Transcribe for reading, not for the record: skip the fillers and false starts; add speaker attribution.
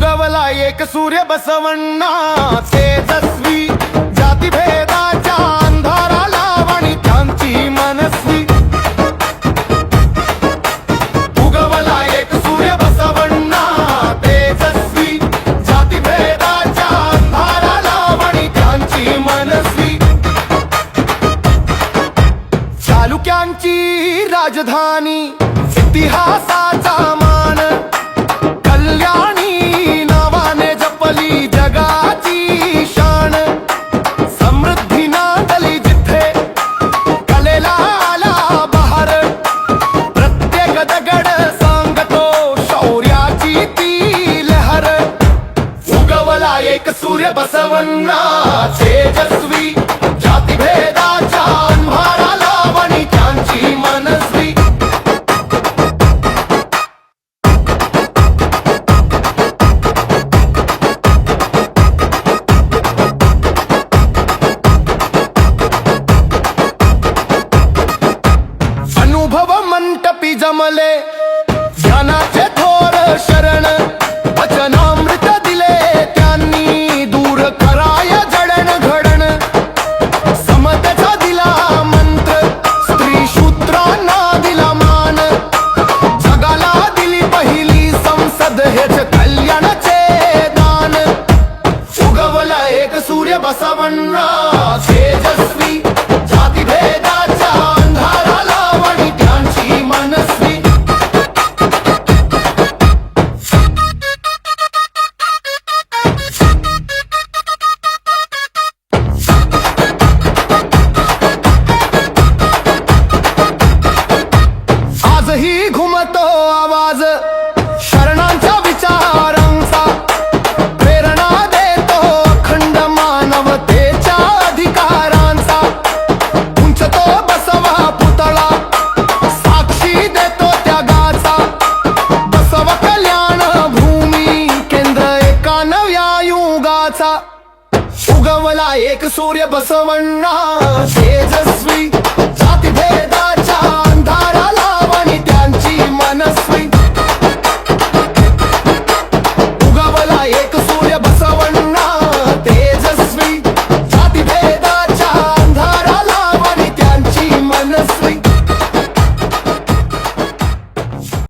Speaker 1: उगवला एक सूर्य बसवण्णा तेजस्वी, जातीभेदाच्या अंधाराला वणी त्यांची मनस्वी. उगवला एक सूर्य बसवण्णा तेजस्वी, जातीभेदाच्या अंधाराला वणी त्यांची मनस्वी. चालुक्यांची राजधानी, इतिहासाचा मान, कल्याणी नावाने जपली जगाची शान. समृद्धी नांदली जिथे कलेला आला बहार, प्रत्येक दगड सांगतो शौर्याची ती लहर. उगवला एक सूर्य बसवण्णा तेजस्वी, जातीभेदाच्या अंधाराला वणी त्यांची मनस्वी. अनुभव मंटपी जमले ज्ञानाचे थोर शरण, वचनामृत दिले त्यांनी दूर कराय जडण घडण. समतेचा दिला मंत्र, स्त्री शूद्रांना दिला मान, जगाला दिली पहिली संसद हेच कल्याणाचे दान. उगवला एक सूर्य बसवण्णा तेजस्वी, जातीभेदाच्या अंधाराला वणी त्यांची मनस्वी. आजही घुमतो आवाज शरणांच्या विचारांचा, प्रेरणा देतो अखंड मानवतेच्या अधिकारांचा. उंचतो बसवा पुतळा, साक्षी देतो त्यागाचा, बसव कल्याण भूमी केंद्र एका नव्या युगाचा. उगवला एक सूर्य बसवण्णा तेजस्वी, जातीभेदा